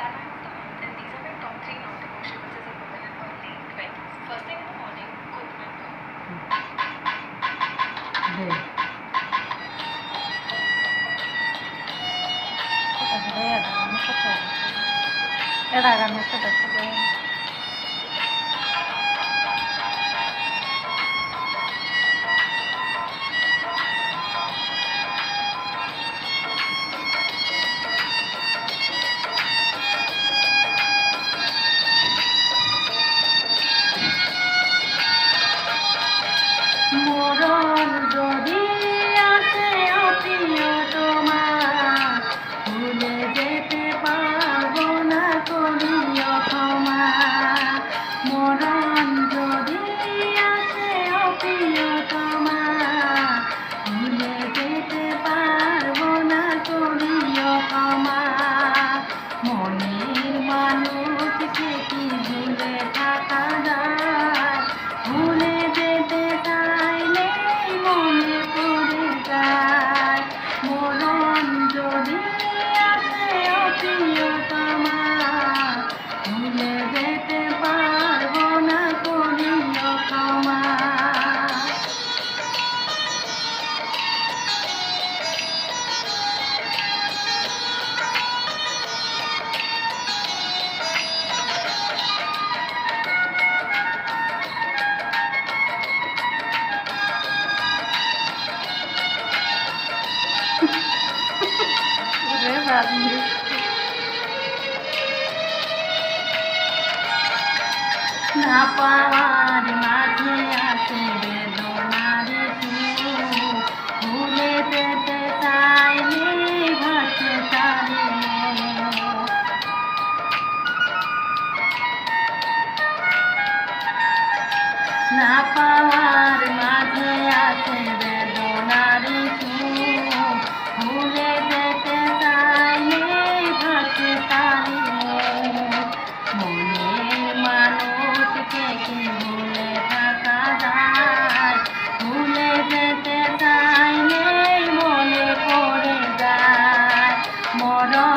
that I have done, then these are my top three non-negotiables as a woman in early 20s. First thing in the morning, coconut milk. দে এটা গানের সাথে মরণ যদি আসে অপ্রিয় তোমার ভুলে যেতে পারবো না করিও ক্ষমা মরণ যদি আসে অপ্রিয় তোমার ভুলে যেতে পারবো না করিও ক্ষমা মনের মানুষকে কি ভুলে থাকা যায় ভুলে যেতে চাইলে মনে পড়ে যায় মরণ যদি আসে অপ্রিয় তোমার ভুলে যেতে পারবো না করিও ক্ষমা না পাওয়ার মাঝে আছে বেদনার সুর ভুলে যেতে চাইলে ভাসে তারে না পাওয়ার মাঝে আছে বেদনার সুর ভুলে যেতে চাইলে ভাসে তারে মনের মানুষকে কি ভুলে থাকা যায় ভুলে যেতে চাইলে মনে পড়ে যায় মরণ